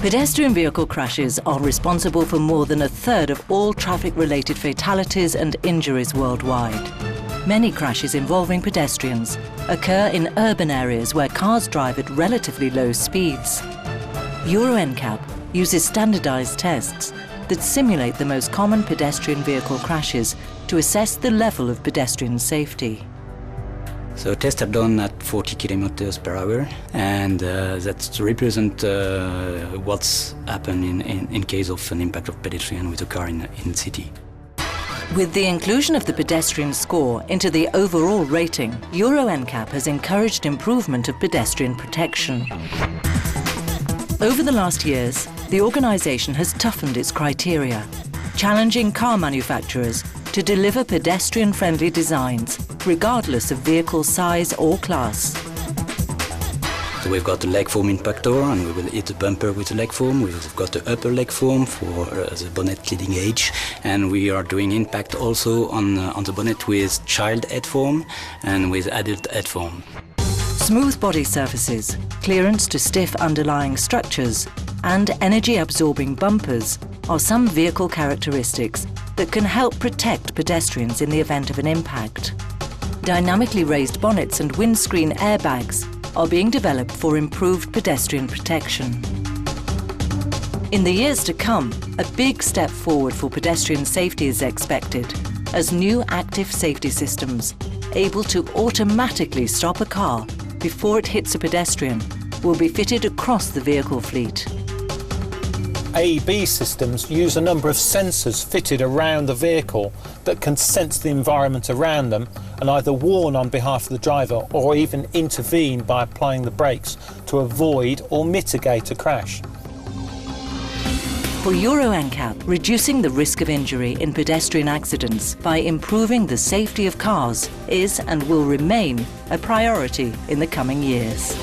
Pedestrian vehicle crashes are responsible for more than a third of all traffic-related fatalities and injuries worldwide. Many crashes involving pedestrians occur in urban areas where cars drive at relatively low speeds. Euro NCAP uses standardized tests that simulate the most common pedestrian vehicle crashes to assess the level of pedestrian safety. So tests are done at 40 kilometers per hour, and that represents what's happened in case of an impact of pedestrian with a car in the city. With the inclusion of the pedestrian score into the overall rating, Euro NCAP has encouraged improvement of pedestrian protection. Over the last years, the organisation has toughened its criteria, challenging car manufacturers to deliver pedestrian-friendly designs, regardless of vehicle size or class. So we've got the leg foam impactor, and we will hit the bumper with the leg foam. We've got the upper leg foam for the bonnet leading edge, and we are doing impact also on the bonnet with child head foam and with adult head foam. Smooth body surfaces, clearance to stiff underlying structures, and energy-absorbing bumpers are some vehicle characteristics that can help protect pedestrians in the event of an impact. Dynamically raised bonnets and windscreen airbags are being developed for improved pedestrian protection. In the years to come, a big step forward for pedestrian safety is expected as new active safety systems able to automatically stop a car before it hits a pedestrian will be fitted across the vehicle fleet. AEB systems use a number of sensors fitted around the vehicle that can sense the environment around them and either warn on behalf of the driver or even intervene by applying the brakes to avoid or mitigate a crash. For Euro NCAP, reducing the risk of injury in pedestrian accidents by improving the safety of cars is and will remain a priority in the coming years.